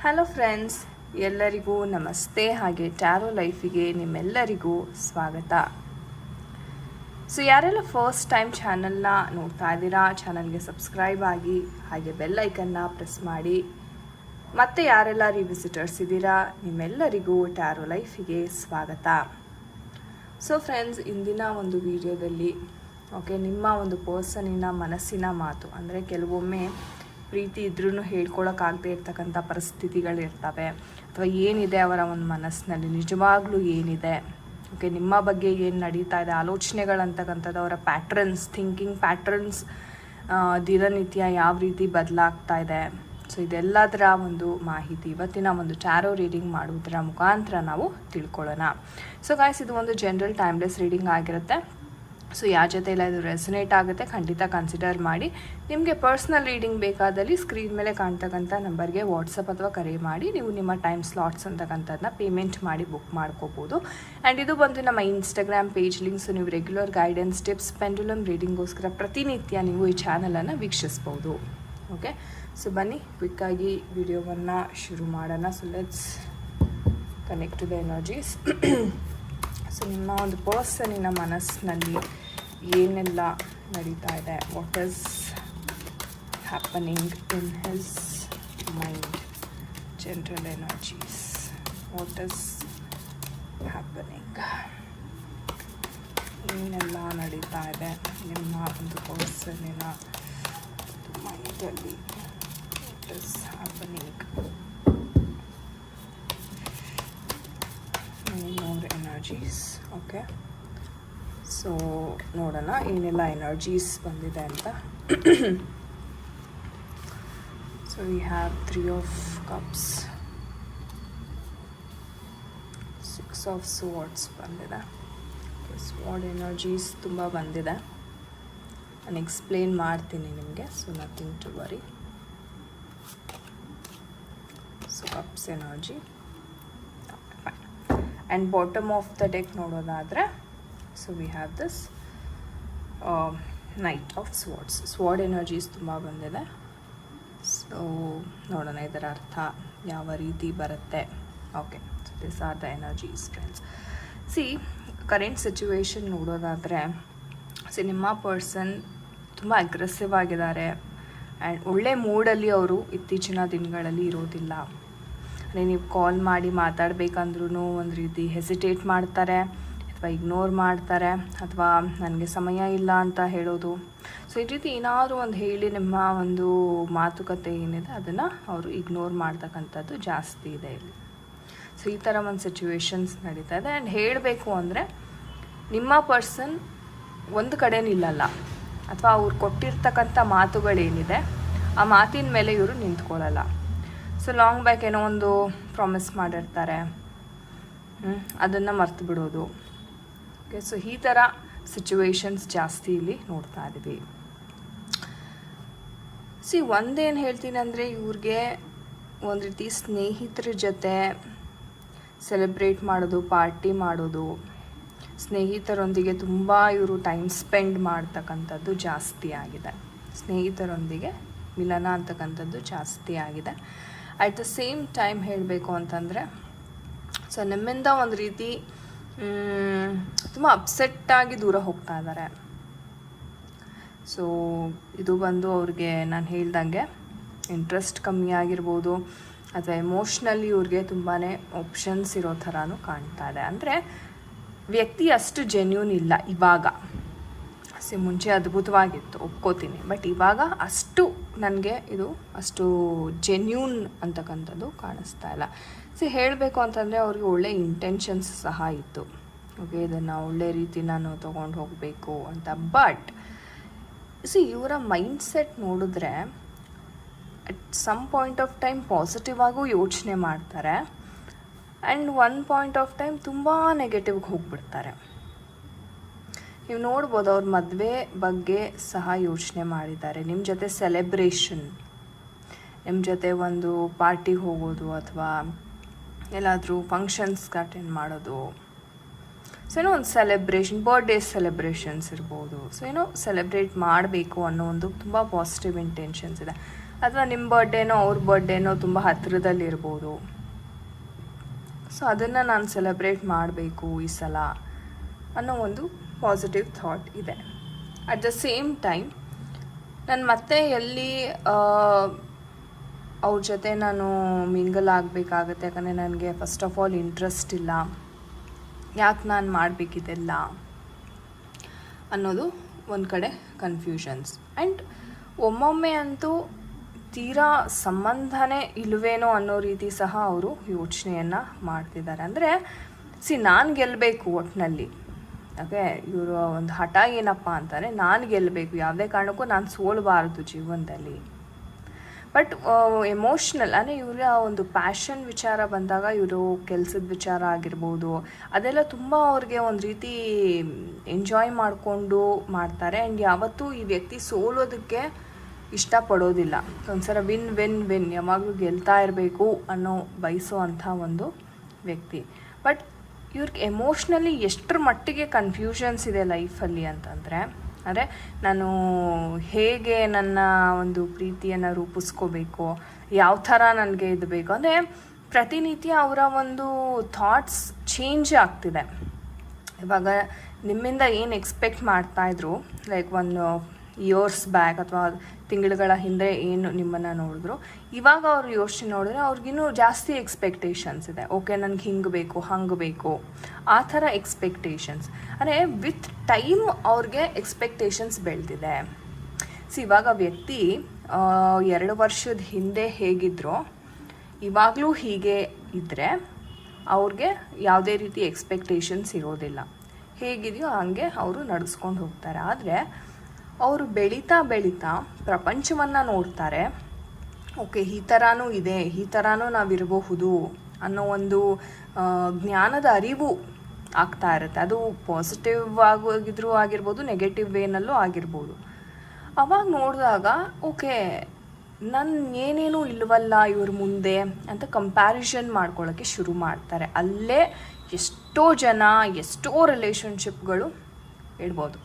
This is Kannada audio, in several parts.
ಹಲೋ ಫ್ರೆಂಡ್ಸ್, ಎಲ್ಲರಿಗೂ ನಮಸ್ತೆ. ಹಾಗೆ ಟ್ಯಾರೋ ಲೈಫಿಗೆ ನಿಮ್ಮೆಲ್ಲರಿಗೂ ಸ್ವಾಗತ. ಸೊ ಯಾರೆಲ್ಲ ಫಸ್ಟ್ ಟೈಮ್ ಚಾನಲ್ನ ನೋಡ್ತಾ ಇದ್ದೀರಾ, ಚಾನಲ್ಗೆ ಸಬ್ಸ್ಕ್ರೈಬ್ ಆಗಿ ಹಾಗೆ ಬೆಲ್ ಐಕನ್ನ ಪ್ರೆಸ್ ಮಾಡಿ. ಮತ್ತು ಯಾರೆಲ್ಲ ರಿವಿಸಿಟರ್ಸ್ ಇದ್ದೀರಾ, ನಿಮ್ಮೆಲ್ಲರಿಗೂ ಟ್ಯಾರೋ ಲೈಫಿಗೆ ಸ್ವಾಗತ. ಸೊ ಫ್ರೆಂಡ್ಸ್, ಇಂದಿನ ಒಂದು ವಿಡಿಯೋದಲ್ಲಿ ನಿಮ್ಮ ಒಂದು ಪರ್ಸನಿನ ಮನಸ್ಸಿನ ಮಾತು, ಅಂದರೆ ಕೆಲವೊಮ್ಮೆ ಪ್ರೀತಿ ಇದ್ರೂ ಹೇಳ್ಕೊಳಕ್ಕಾಗದೇ ಇರ್ತಕ್ಕಂಥ ಪರಿಸ್ಥಿತಿಗಳಿರ್ತವೆ, ಅಥವಾ ಏನಿದೆ ಅವರ ಒಂದು ಮನಸ್ಸಿನಲ್ಲಿ ನಿಜವಾಗ್ಲೂ ಏನಿದೆ, ನಿಮ್ಮ ಬಗ್ಗೆ ಏನು ನಡೀತಾ ಇದೆ, ಆಲೋಚನೆಗಳಂತಕ್ಕಂಥದ್ದು, ಅವರ ಪ್ಯಾಟ್ರನ್ಸ್, ಥಿಂಕಿಂಗ್ ಪ್ಯಾಟ್ರನ್ಸ್ ದಿನನಿತ್ಯ ಯಾವ ರೀತಿ ಬದಲಾಗ್ತಾ ಇದೆ. ಸೊ ಇದೆಲ್ಲದರ ಒಂದು ಮಾಹಿತಿ ಇವತ್ತಿನ ಒಂದು ಟ್ಯಾರೋ ರೀಡಿಂಗ್ ಮಾಡುವುದರ ಮುಖಾಂತರ ನಾವು ತಿಳ್ಕೊಳ್ಳೋಣ. ಸೊ ಗಾಯ್ಸ್, ಇದು ಒಂದು ಜನರಲ್ ಟೈಮ್ಲೆಸ್ ರೀಡಿಂಗ್ ಆಗಿರುತ್ತೆ. ಸೊ ಯಾರ ಜೊತೆ ಎಲ್ಲ ಇದು ರೆಸನೇಟ್ ಆಗುತ್ತೆ ಖಂಡಿತ ಕನ್ಸಿಡರ್ ಮಾಡಿ. ನಿಮಗೆ ಪರ್ಸ್ನಲ್ ರೀಡಿಂಗ್ ಬೇಕಾದಲ್ಲಿ ಸ್ಕ್ರೀನ್ ಮೇಲೆ ಕಾಣ್ತಕ್ಕಂಥ ನಂಬರ್ಗೆ ವಾಟ್ಸಪ್ ಅಥವಾ ಕರೆ ಮಾಡಿ ನೀವು ನಿಮ್ಮ ಟೈಮ್ ಸ್ಲಾಟ್ಸ್ ಅಂತಕ್ಕಂಥದ್ದನ್ನ ಪೇಮೆಂಟ್ ಮಾಡಿ ಬುಕ್ ಮಾಡ್ಕೋಬೋದು. ಆ್ಯಂಡ್ ಇದು ಬಂದು ನಮ್ಮ ಇನ್ಸ್ಟಾಗ್ರಾಮ್ ಪೇಜ್ ಲಿಂಕ್ಸ್. ನೀವು ರೆಗ್ಯುಲರ್ ಗೈಡೆನ್ಸ್, ಟಿಪ್ಸ್, ಪೆಂಡುಲಮ್ ರೀಡಿಂಗ್ಗೋಸ್ಕರ ಪ್ರತಿನಿತ್ಯ ನೀವು ಈ ಚಾನಲನ್ನು ವೀಕ್ಷಿಸ್ಬೋದು. ಓಕೆ, ಸೊ ಬನ್ನಿ ಕ್ವಿಕ್ಕಾಗಿ ವಿಡಿಯೋವನ್ನು ಶುರು ಮಾಡೋಣ. So let's connect to the energies. So ನಿಮ್ಮ ಒಂದು ಪರ್ಸನಿನ ಮನಸ್ಸಿನಲ್ಲಿ ಏನೆಲ್ಲ ನಡೀತಾ ಇದೆ, what is happening in his mind, general energies, what is happening, ಏನೆಲ್ಲ ನಡೀತಾ ಇದೆ ನಿಮ್ಮ ಒಂದು ಪರ್ಸನಿನ ಮೈಂಡಲ್ಲಿ, what is happening. more energies. Okay, so ನೋಡೋಣ ಏನೆಲ್ಲ ಎನರ್ಜೀಸ್ ಬಂದಿದೆ ಅಂತ. So we have 3 of cups, 6 of swords ಬಂದಿದೆ. ಸ್ವಾರ್ಡ್ ಎನರ್ಜೀಸ್ ತುಂಬ ಬಂದಿದೆ. ನಾನು ಎಕ್ಸ್ಪ್ಲೇನ್ ಮಾಡ್ತೀನಿ ನಿಮಗೆ, so nothing to worry. So cups energy and bottom of the deck ನೋಡೋದಾದರೆ, so we have this knight of swords. Sword energies ತುಂಬ ಬಂದಿದೆ. ಸೊ ನೋಡೋಣ ಇದರ ಅರ್ಥ ಯಾವ ರೀತಿ ಬರುತ್ತೆ. Okay, so this are the energies friends. See, current situation ನೋಡೋದಾದರೆ, ನಿಮ್ಮ ಪರ್ಸನ್ ತುಂಬ ಅಗ್ರೆಸಿವ್ ಆಗಿದ್ದಾರೆ ಆ್ಯಂಡ್ ಒಳ್ಳೆ ಮೂಡಲ್ಲಿ ಅವರು ಇತ್ತೀಚಿನ ದಿನಗಳಲ್ಲಿ ಇರೋದಿಲ್ಲ. ನೀವು ಕಾಲ್ ಮಾಡಿ ಮಾತಾಡಬೇಕಂದ್ರೂ ಒಂದು ರೀತಿ ಹೆಸಿಟೇಟ್ ಮಾಡ್ತಾರೆ, ಅಥವಾ ಇಗ್ನೋರ್ ಮಾಡ್ತಾರೆ, ಅಥವಾ ನನಗೆ ಸಮಯ ಇಲ್ಲ ಅಂತ ಹೇಳೋದು. ಸೊ ಈ ರೀತಿ ಏನಾದರೂ ಒಂದು ಹೇಳಿ ನಿಮ್ಮ ಒಂದು ಮಾತುಕತೆ ಏನಿದೆ ಅದನ್ನು ಅವರು ಇಗ್ನೋರ್ ಮಾಡ್ತಕ್ಕಂಥದ್ದು ಜಾಸ್ತಿ ಇದೆ ಇಲ್ಲಿ. ಸೊ ಈ ಥರ ಒಂದು ಸಿಚುವೇಶನ್ಸ್ ನಡೀತಾ ಇದೆ. ಆ್ಯಂಡ್ ಹೇಳಬೇಕು ಅಂದರೆ ನಿಮ್ಮ ಪರ್ಸನ್ ಒಂದು ಕಡೆ ನಿಲ್ಲಲ್ಲ, ಅಥವಾ ಅವ್ರು ಕೊಟ್ಟಿರ್ತಕ್ಕಂಥ ಮಾತುಗಳೇನಿದೆ ಆ ಮಾತಿನ ಮೇಲೆ ಇವರು ನಿಂತ್ಕೊಳ್ಳಲ್ಲ. ಸೊ ಲಾಂಗ್ ಬ್ಯಾಕ್ ಏನೋ ಒಂದು ಪ್ರಾಮಿಸ್ ಮಾಡಿರ್ತಾರೆ, ಅದನ್ನು ಮರ್ತು ಬಿಡೋದು. ಓಕೆ, ಸೊ ಈ ಥರ ಸಿಚುವೇಶನ್ಸ್ ಜಾಸ್ತಿ ಇಲ್ಲಿ ನೋಡ್ತಾ ಇದ್ದೀವಿ. ಸಿ, ಒಂದೇನು ಹೇಳ್ತೀನಿ ಅಂದರೆ, ಇವ್ರಿಗೆ ಒಂದು ರೀತಿ ಸ್ನೇಹಿತರ ಜೊತೆ ಸೆಲೆಬ್ರೇಟ್ ಮಾಡೋದು, ಪಾರ್ಟಿ ಮಾಡೋದು, ಸ್ನೇಹಿತರೊಂದಿಗೆ ತುಂಬ ಇವರು ಟೈಮ್ ಸ್ಪೆಂಡ್ ಮಾಡ್ತಕ್ಕಂಥದ್ದು ಜಾಸ್ತಿ ಆಗಿದೆ. ಸ್ನೇಹಿತರೊಂದಿಗೆ ಮಿಲನ ಅಂತಕ್ಕಂಥದ್ದು ಜಾಸ್ತಿ ಆಗಿದೆ. ಅಟ್ ದ ಸೇಮ್ ಟೈಮ್ ಹೇಳಬೇಕು ಅಂತಂದರೆ, ಸೊ ನಿಮ್ಮಿಂದ ಒಂದು ರೀತಿ ತುಂಬ ಅಪ್ಸೆಟ್ಟಾಗಿ ದೂರ ಹೋಗ್ತಾ ಇದ್ದಾರೆ. ಸೊ ಇದು ಬಂದು ಅವ್ರಿಗೆ ನಾನು ಹೇಳ್ದಂಗೆ ಇಂಟ್ರೆಸ್ಟ್ ಕಮ್ಮಿ ಆಗಿರ್ಬೋದು, ಅಥವಾ ಎಮೋಷ್ನಲಿ ಇವ್ರಿಗೆ ತುಂಬಾ ಆಪ್ಷನ್ಸ್ ಇರೋ ಥರನೂ ಕಾಣ್ತಾ ಇದೆ. ಅಂದರೆ ವ್ಯಕ್ತಿ ಅಷ್ಟು ಜೆನ್ಯೂನ್ ಇಲ್ಲ ಇವಾಗ. ಮುಂಚೆ ಅದ್ಭುತವಾಗಿತ್ತು, ಒಪ್ಕೋತೀನಿ, ಬಟ್ ಇವಾಗ ಅಷ್ಟು ನನಗೆ ಇದು ಅಷ್ಟು ಜೆನ್ಯೂನ್ ಅಂತಕ್ಕಂಥದ್ದು ಕಾಣಿಸ್ತಾ ಇಲ್ಲ. ಹೇಳಬೇಕು ಅಂತಂದರೆ ಅವ್ರಿಗೆ ಒಳ್ಳೆ ಇಂಟೆನ್ಷನ್ಸ್ ಸಹ ಇತ್ತು. ಓಕೆ, ಇದನ್ನು ಒಳ್ಳೆ ರೀತಿ ನಾನು ತೊಗೊಂಡು ಹೋಗಬೇಕು ಅಂತ. ಬಟ್ ಇವರ ಮೈಂಡ್ಸೆಟ್ ನೋಡಿದ್ರೆ at some point of time positive ಆಗೂ ಯೋಚನೆ ಮಾಡ್ತಾರೆ, and one point of time ತುಂಬ ನೆಗೆಟಿವ್ಗೆ ಹೋಗ್ಬಿಡ್ತಾರೆ. ನೀವು ನೋಡ್ಬೋದು, ಅವ್ರ ಮದುವೆ ಬಗ್ಗೆ ಸಹ ಯೋಚನೆ ಮಾಡಿದ್ದಾರೆ. ನಿಮ್ಮ ಜೊತೆ ಸೆಲೆಬ್ರೇಷನ್, ನಿಮ್ಮ ಜೊತೆ ಒಂದು ಪಾರ್ಟಿಗೆ ಹೋಗೋದು, ಅಥವಾ ಎಲ್ಲಾದರೂ ಫಂಕ್ಷನ್ಸ್ಗೆ ಅಟೆಂಡ್ ಮಾಡೋದು. ಸೊ ಏನೋ ಒಂದು ಸೆಲೆಬ್ರೇಷನ್, ಬರ್ಡೇ ಸೆಲೆಬ್ರೇಷನ್ಸ್ ಇರ್ಬೋದು. ಸೊ ಏನೋ ಸೆಲೆಬ್ರೇಟ್ ಮಾಡಬೇಕು ಅನ್ನೋ ಒಂದು ತುಂಬ ಪಾಸಿಟಿವ್ ಇಂಟೆನ್ಷನ್ಸ್ ಇದೆ. ಅಥವಾ ನಿಮ್ಮ ಬರ್ಡೇನೋ ಅವ್ರ ಬರ್ಡೇನೋ ತುಂಬ ಹತ್ತಿರದಲ್ಲಿರ್ಬೋದು. ಸೊ ಅದನ್ನು ನಾನು ಸೆಲೆಬ್ರೇಟ್ ಮಾಡಬೇಕು ಈ ಸಲ ಅನ್ನೋ ಒಂದು ಪಾಸಿಟಿವ್ ಥಾಟ್ ಇದೆ. ಅಟ್ ದ ಸೇಮ್ ಟೈಮ್ ನಾನು ಮತ್ತೆ ಎಲ್ಲಿ ಅವ್ರ ಜೊತೆ ನಾನು ಮಿಂಗಲ್ ಆಗಬೇಕಾಗತ್ತೆ, ಯಾಕಂದರೆ ನನಗೆ ಫಸ್ಟ್ ಆಫ್ ಆಲ್ ಇಂಟ್ರೆಸ್ಟ್ ಇಲ್ಲ, ಯಾಕೆ ನಾನು ಮಾಡಬೇಕಿದೆಲ್ಲ ಅನ್ನೋದು ಒಂದು ಕಡೆ ಕನ್ಫ್ಯೂಷನ್ಸ್. ಆ್ಯಂಡ್ ಒಮ್ಮೊಮ್ಮೆ ಅಂತೂ ತೀರಾ ಸಂಬಂಧನೇ ಇಲ್ವೇನೋ ಅನ್ನೋ ರೀತಿ ಸಹ ಅವರು ಯೋಚನೆಯನ್ನು ಮಾಡ್ತಿದ್ದಾರೆ. ಅಂದರೆ ನಾನು ಗೆಲ್ಲಬೇಕು ಒಟ್ಟಿನಲ್ಲಿ. ಓಕೆ, ಇವರು ಒಂದು ಹಠ ಏನಪ್ಪ ಅಂತಾರೆ, ನಾನು ಗೆಲ್ಲಬೇಕು, ಯಾವುದೇ ಕಾರಣಕ್ಕೂ ನಾನು ಸೋಲಬಾರದು ಜೀವನದಲ್ಲಿ. ಬಟ್ ಎಮೋಷ್ನಲ್ ಅಂದರೆ ಇವರ ಒಂದು ಪ್ಯಾಷನ್ ವಿಚಾರ ಬಂದಾಗ, ಇವರು ಕೆಲಸದ ವಿಚಾರ ಆಗಿರ್ಬೋದು, ಅದೆಲ್ಲ ತುಂಬ ಅವ್ರಿಗೆ ಒಂದು ರೀತಿ ಎಂಜಾಯ್ ಮಾಡಿಕೊಂಡು ಮಾಡ್ತಾರೆ. ಆ್ಯಂಡ್ ಯಾವತ್ತೂ ಈ ವ್ಯಕ್ತಿ ಸೋಲೋದಕ್ಕೆ ಇಷ್ಟಪಡೋದಿಲ್ಲ. ಒಂದ್ಸಲ ವಿನ್ ವಿನ್ ವಿನ್, ಯಾವಾಗಲೂ ಗೆಲ್ತಾ ಇರಬೇಕು ಅನ್ನೋ ಬಯಸೋ ಅಂಥ ಒಂದು ವ್ಯಕ್ತಿ. ಬಟ್ ಇವ್ರಿಗೆ ಎಮೋಷ್ನಲಿ ಎಷ್ಟರ ಮಟ್ಟಿಗೆ ಕನ್ಫ್ಯೂಷನ್ಸ್ ಇದೆ ಲೈಫಲ್ಲಿ ಅಂತಂದರೆ, ಅಂದರೆ ನಾನು ಹೇಗೆ ನನ್ನ ಒಂದು ಪ್ರೀತಿಯನ್ನು ರೂಪಿಸ್ಕೋಬೇಕು, ಯಾವ ಥರ ನನಗೆ ಇದು ಬೇಕು, ಅಂದರೆ ಪ್ರತಿನಿತ್ಯ ಅವರ ಒಂದು ಥಾಟ್ಸ್ ಚೇಂಜ್ ಆಗ್ತಿದೆ. ಇವಾಗ ನಿಮ್ಮಿಂದ ಏನು ಎಕ್ಸ್ಪೆಕ್ಟ್ ಮಾಡ್ತಾಯಿದ್ರು, ಲೈಕ್ ಒಂದು ಇಯರ್ಸ್ ಬ್ಯಾಕ್ ಅಥವಾ ತಿಂಗಳುಗಳ ಹಿಂದೆ ಏನು ನಿಮ್ಮನ್ನು ನೋಡಿದ್ರು, ಇವಾಗ ಅವ್ರ ಯೋಚನೆ ನೋಡಿದ್ರೆ ಅವ್ರಿಗಿನ್ನೂ ಜಾಸ್ತಿ ಎಕ್ಸ್ಪೆಕ್ಟೇಷನ್ಸ್ ಇದೆ. ಓಕೆ, ನನಗೆ ಹಿಂಗೆ ಬೇಕು, ಹಂಗೆ ಬೇಕು, ಆ ಥರ ಎಕ್ಸ್ಪೆಕ್ಟೇಷನ್ಸ್. ಅಂದರೆ ವಿತ್ ಟೈಮ್ ಅವ್ರಿಗೆ ಎಕ್ಸ್ಪೆಕ್ಟೇಷನ್ಸ್ ಬೆಳೆದಿದೆ. ಇವಾಗ ವ್ಯಕ್ತಿ 2 ವರ್ಷದ ಹಿಂದೆ ಹೇಗಿದ್ರೋ ಇವಾಗಲೂ ಹೀಗೆ ಇದ್ದರೆ ಅವ್ರಿಗೆ ಯಾವುದೇ ರೀತಿ ಎಕ್ಸ್ಪೆಕ್ಟೇಷನ್ಸ್ ಇರೋದಿಲ್ಲ. ಹೇಗಿದೆಯೋ ಹಾಗೆ ಅವರು ನಡೆಸ್ಕೊಂಡು ಹೋಗ್ತಾರೆ. ಆದರೆ ಅವರು ಬೆಳೀತಾ ಬೆಳೀತಾ ಪ್ರಪಂಚವನ್ನು ನೋಡ್ತಾರೆ. ಓಕೆ, ಈ ಥರನೂ ಇದೆ, ಈ ಥರನೂ ನಾವಿರಬಹುದು ಅನ್ನೋ ಒಂದು ಜ್ಞಾನದ ಅರಿವು ಆಗ್ತಾ ಇರುತ್ತೆ. ಅದು ಪಾಸಿಟಿವ್ ಆಗಿರ್ಬೋದು, ನೆಗೆಟಿವ್ ವೇನಲ್ಲೂ ಆಗಿರ್ಬೋದು. ಅವಾಗ ನೋಡಿದಾಗ ಓಕೆ, ನನ್ನ ಏನೇನೂ ಇಲ್ವಲ್ಲ ಇವ್ರ ಮುಂದೆ ಅಂತ ಕಂಪ್ಯಾರಿಸನ್ ಮಾಡ್ಕೊಳ್ಳೋಕ್ಕೆ ಶುರು ಮಾಡ್ತಾರೆ. ಅಲ್ಲೇ ಎಷ್ಟೋ ಜನ, ಎಷ್ಟೋ ರಿಲೇಷನ್ಶಿಪ್ಗಳು ಇಡ್ಬೋದು.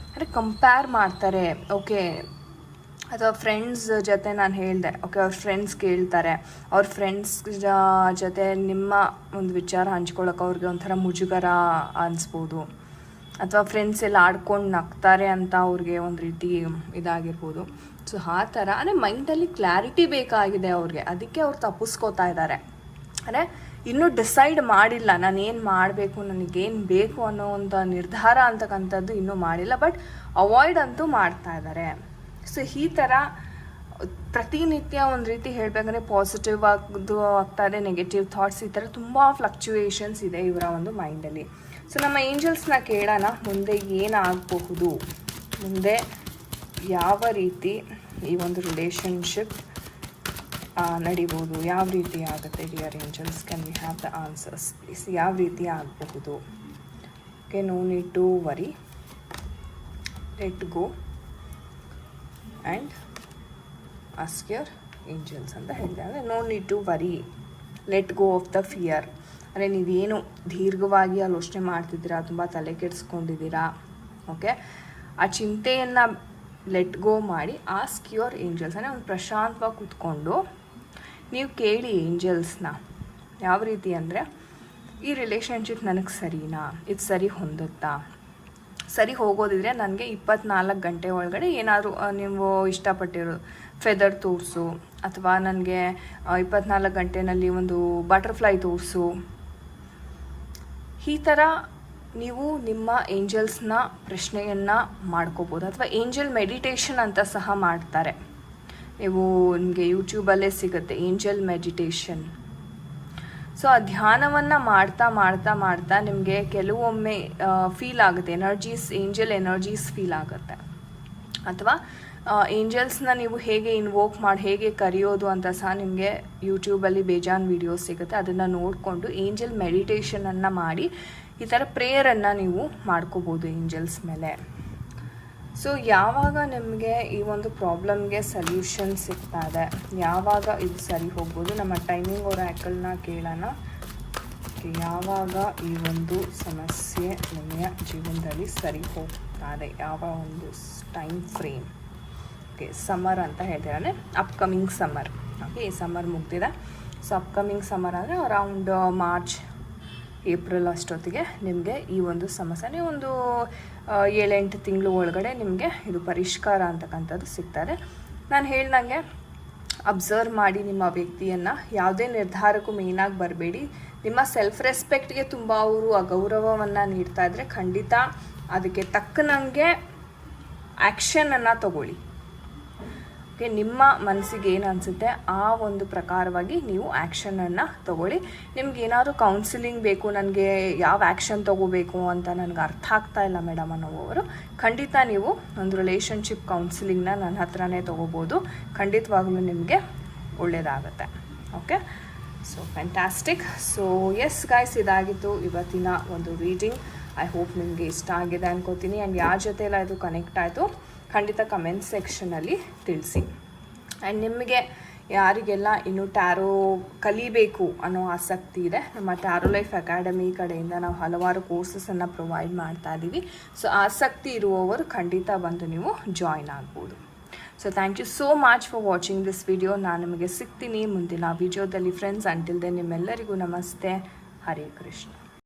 ಅಂದರೆ ಕಂಪೇರ್ ಮಾಡ್ತಾರೆ. ಓಕೆ, ಅಥವಾ ಫ್ರೆಂಡ್ಸ್ ಜೊತೆ ನಾನು ಹೇಳಿದೆ, ಓಕೆ ಅವ್ರ ಫ್ರೆಂಡ್ಸ್ ಕೇಳ್ತಾರೆ, ಅವ್ರ ಫ್ರೆಂಡ್ಸ್ ಜೊತೆ ನಿಮ್ಮ ಒಂದು ವಿಚಾರ ಹಂಚ್ಕೊಳ್ಳೋಕೆ ಅವ್ರಿಗೆ ಒಂಥರ ಮುಜುಗರ ಅನಿಸ್ಬೋದು. ಅಥವಾ ಫ್ರೆಂಡ್ಸ್ ಎಲ್ಲ ಆಡ್ಕೊಂಡು ನಗ್ತಾರೆ ಅಂತ ಅವ್ರಿಗೆ ಒಂದು ರೀತಿ ಇದಾಗಿರ್ಬೋದು. ಸೊ ಆ ಥರ ಅಂದರೆ ಮೈಂಡಲ್ಲಿ ಕ್ಲಾರಿಟಿ ಬೇಕಾಗಿದೆ ಅವ್ರಿಗೆ, ಅದಕ್ಕೆ ಅವ್ರು ತಪ್ಪಿಸ್ಕೋತಾ ಇದ್ದಾರೆ. ಅಂದರೆ ಇನ್ನೂ ಡಿಸೈಡ್ ಮಾಡಿಲ್ಲ, ನಾನು ಏನು ಮಾಡಬೇಕು, ನನಗೇನು ಬೇಕು ಅನ್ನೋ ಒಂದು ನಿರ್ಧಾರ ಅಂತಕ್ಕಂಥದ್ದು ಇನ್ನೂ ಮಾಡಿಲ್ಲ. ಬಟ್ ಅವಾಯ್ಡ್ ಅಂತೂ ಮಾಡ್ತಾ ಇದ್ದಾರೆ. ಸೊ ಈ ಥರ ಪ್ರತಿನಿತ್ಯ ಒಂದು ರೀತಿ ಹೇಳಬೇಕಂದ್ರೆ ಪಾಸಿಟಿವ್ ಆಗ್ತಾರೆ, ನೆಗೆಟಿವ್ ಥಾಟ್ಸ್, ಈ ಥರ ತುಂಬ ಫ್ಲಕ್ಚುಯೇಷನ್ಸ್ ಇದೆ ಇವರ ಒಂದು ಮೈಂಡಲ್ಲಿ. ಸೊ ನಮ್ಮ ಏಂಜಲ್ಸ್ನ ಕೇಳೋಣ, ಮುಂದೆ ಏನಾಗಬಹುದು, ಮುಂದೆ ಯಾವ ರೀತಿ ಈ ಒಂದು ರಿಲೇಷನ್ಶಿಪ್ ನಡಿಬೋದು, ಯಾವ ರೀತಿ ಆಗುತ್ತೆ. Dear angels, can we have the answers please? ಯಾವ ರೀತಿ ಆಗಬಹುದು? Okay, no need to worry, let go and ask your angels ಅಂತ ಹೇಳಿದೆ. ಅಂದರೆ no need to worry, let go of the fear. ಅಂದರೆ ನೀವೇನು ದೀರ್ಘವಾಗಿ ಆಲೋಚನೆ ಮಾಡ್ತಿದ್ದೀರಾ, ತುಂಬ ತಲೆ ಕೆಡಿಸ್ಕೊಂಡಿದ್ದೀರಾ, ಓಕೆ, ಆ ಚಿಂತೆಯನ್ನು ಲೆಟ್ ಗೋ ಮಾಡಿ ಆಸ್ಕ್ ಯುವರ್ ಏಂಜಲ್ಸ್. ಅಂದರೆ ಒಂದು ಪ್ರಶಾಂತವಾಗಿ ಕೂತ್ಕೊಂಡು ನೀವು ಕೇಳಿ ಏಂಜಲ್ಸ್ನ. ಯಾವ ರೀತಿ ಅಂದರೆ, ಈ ರಿಲೇಷನ್ಶಿಪ್ ನನಗೆ ಸರಿನಾ, ಇದು ಸರಿ ಹೊಂದುತ್ತಾ, ಸರಿ ಹೋಗೋದಿದ್ರೆ ನನಗೆ 24 ಗಂಟೆ ಒಳಗಡೆ ಏನಾದರೂ ನೀವು ಇಷ್ಟಪಟ್ಟಿರೋ ಫೆದರ್ ತೋರಿಸು, ಅಥವಾ ನನಗೆ 24 ಗಂಟೆನಲ್ಲಿ ಒಂದು ಬಟರ್ಫ್ಲೈ ತೋರಿಸು. ಈ ಥರ ನೀವು ನಿಮ್ಮ ಏಂಜಲ್ಸ್ನ ಪ್ರಶ್ನೆಯನ್ನು ಮಾಡ್ಕೋಬೋದು. ಅಥವಾ ಏಂಜಲ್ ಮೆಡಿಟೇಷನ್ ಅಂತ ಸಹ ಮಾಡ್ತಾರೆ. ನೀವು ನಿಮಗೆ ಯೂಟ್ಯೂಬಲ್ಲೇ ಸಿಗುತ್ತೆ ಏಂಜಲ್ ಮೆಡಿಟೇಷನ್. ಸೊ ಆ ಧ್ಯಾನವನ್ನು ಮಾಡ್ತಾ ಮಾಡ್ತಾ ಮಾಡ್ತಾ ನಿಮಗೆ ಕೆಲವೊಮ್ಮೆ ಫೀಲ್ ಆಗುತ್ತೆ, ಎನರ್ಜೀಸ್, ಏಂಜಲ್ ಎನರ್ಜೀಸ್ ಫೀಲ್ ಆಗುತ್ತೆ. ಅಥವಾ ಏಂಜಲ್ಸ್ನ ನೀವು ಹೇಗೆ ಇನ್ವೋಕ್ ಮಾಡಿ ಹೇಗೆ ಕರೆಯೋದು ಅಂತ ಸಹ ನಿಮಗೆ ಯೂಟ್ಯೂಬಲ್ಲಿ ಬೇಜಾನ್ ವೀಡಿಯೋಸ್ ಸಿಗುತ್ತೆ. ಅದನ್ನು ನೋಡಿಕೊಂಡು ಏಂಜಲ್ ಮೆಡಿಟೇಷನನ್ನು ಮಾಡಿ ಈ ಥರ ಪ್ರೇಯರನ್ನು ನೀವು ಮಾಡ್ಕೋಬೋದು ಏಂಜಲ್ಸ್ ಮೇಲೆ. ಸೊ ಯಾವಾಗ ನಿಮಗೆ ಈ ಒಂದು ಪ್ರಾಬ್ಲಮ್ಗೆ ಸಲ್ಯೂಷನ್ ಸಿಗ್ತಾ ಇದೆ, ಯಾವಾಗ ಇದು ಸರಿ ಹೋಗ್ಬೋದು, ನಮ್ಮ ಟೈಮಿಂಗ್ ಒರಾಕಲ್ನ ಕೇಳೋಣ. ಯಾವಾಗ ಈ ಒಂದು ಸಮಸ್ಯೆ ನಿಮ್ಮ ಜೀವನದಲ್ಲಿ ಸರಿ ಹೋಗ್ತಾ ಇದೆ, ಯಾವ ಒಂದು ಟೈಮ್ ಫ್ರೇಮ್. ಓಕೆ, ಸಮ್ಮರ್ ಅಂತ ಹೇಳ್ತಿದ್ದಾನೆ, ಅಪ್ಕಮಿಂಗ್ ಸಮ್ಮರ್. ಓಕೆ, ಈ ಸಮ್ಮರ್ ಮುಗ್ದಿದೆ. ಸೊ ಅಪ್ಕಮಿಂಗ್ ಸಮ್ಮರ್ ಅಂದರೆ ಅರೌಂಡ್ ಮಾರ್ಚ್ ಏಪ್ರಿಲ್ ಅಷ್ಟೊತ್ತಿಗೆ ನಿಮಗೆ ಈ ಒಂದು ಸಮಸ್ಯೆ ಒಂದು 7-8 ತಿಂಗಳು ಒಳಗಡೆ ನಿಮಗೆ ಇದು ಪರಿಷ್ಕಾರ ಅಂತಕ್ಕಂಥದ್ದು ಸಿಗ್ತದೆ. ನಾನು ಹೇಳ್ದಂಗೆ ಅಬ್ಸರ್ವ್ ಮಾಡಿ ನಿಮ್ಮ ವ್ಯಕ್ತಿಯನ್ನು. ಯಾವುದೇ ನಿರ್ಧಾರಕ್ಕೂ ಮೇಯ್ನಾಗಿ ಬರಬೇಡಿ. ನಿಮ್ಮ ಸೆಲ್ಫ್ ರೆಸ್ಪೆಕ್ಟ್ಗೆ ತುಂಬ ಅವರು ಅಗೌರವವನ್ನು ನೀಡ್ತಾ ಇದ್ದರೆ ಖಂಡಿತ ಅದಕ್ಕೆ ತಕ್ಕನಂಗೆ ಆ್ಯಕ್ಷನನ್ನು ತಗೊಳ್ಳಿ. ಓಕೆ, ನಿಮ್ಮ ಮನಸ್ಸಿಗೆ ಏನು ಅನಿಸುತ್ತೆ ಆ ಒಂದು ಪ್ರಕಾರವಾಗಿ ನೀವು ಆ್ಯಕ್ಷನನ್ನು ತಗೊಳ್ಳಿ. ನಿಮ್ಗೆ ಏನಾದರೂ ಕೌನ್ಸಿಲಿಂಗ್ ಬೇಕು, ನನಗೆ ಯಾವ ಆ್ಯಕ್ಷನ್ ತೊಗೋಬೇಕು ಅಂತ ನನಗೆ ಅರ್ಥ ಆಗ್ತಾ ಇಲ್ಲ ಮೇಡಮ್ ಅನ್ನೋವರು, ಖಂಡಿತ ನೀವು ಒಂದು ರಿಲೇಷನ್ಶಿಪ್ ಕೌನ್ಸಿಲಿಂಗ್ನ ನನ್ನ ಹತ್ರನೇ ತೊಗೋಬೋದು. ಖಂಡಿತವಾಗ್ಲೂ ನಿಮಗೆ ಒಳ್ಳೆಯದಾಗುತ್ತೆ. Okay, so fantastic. So yes guys, ಇದಾಗಿತ್ತು ಇವತ್ತಿನ ಒಂದು ರೀಡಿಂಗ್. ಐ ಹೋಪ್ ನಿಮಗೆ ಇಷ್ಟ ಆಗಿದೆ ಅನ್ಕೋತೀನಿ. ಆ್ಯಂಡ್ ಯಾರ ಜೊತೆ ಎಲ್ಲ ಇದು ಕನೆಕ್ಟ್ ಆಯಿತು ಖಂಡಿತ ಕಮೆಂಟ್ ಸೆಕ್ಷನಲ್ಲಿ ತಿಳಿಸಿ. ಆ್ಯಂಡ್ ನಿಮಗೆ ಯಾರಿಗೆಲ್ಲ ಇನ್ನೂ ಟ್ಯಾರೋ ಕಲಿಬೇಕು ಅನ್ನೋ ಆಸಕ್ತಿ ಇದೆ, ನಮ್ಮ ಟ್ಯಾರೋ ಲೈಫ್ ಅಕಾಡೆಮಿ ಕಡೆಯಿಂದ ನಾವು ಹಲವಾರು ಕೋರ್ಸಸನ್ನು ಪ್ರೊವೈಡ್ ಮಾಡ್ತಾ ಇದ್ದೀವಿ. ಸೊ ಆಸಕ್ತಿ ಇರುವವರು ಖಂಡಿತ ಬಂದು ನೀವು ಜಾಯ್ನ್ ಆಗ್ಬೋದು. So thank you so much for watching this video. ನಾನು ನಿಮಗೆ ಸಿಗ್ತೀನಿ ಮುಂದಿನ ವಿಡಿಯೋದಲ್ಲಿ ಫ್ರೆಂಡ್ಸ್. ಅಂಟಿಲ್ ದೆನ್ ನಿಮ್ಮೆಲ್ಲರಿಗೂ ನಮಸ್ತೆ. ಹರೇ ಕೃಷ್ಣ.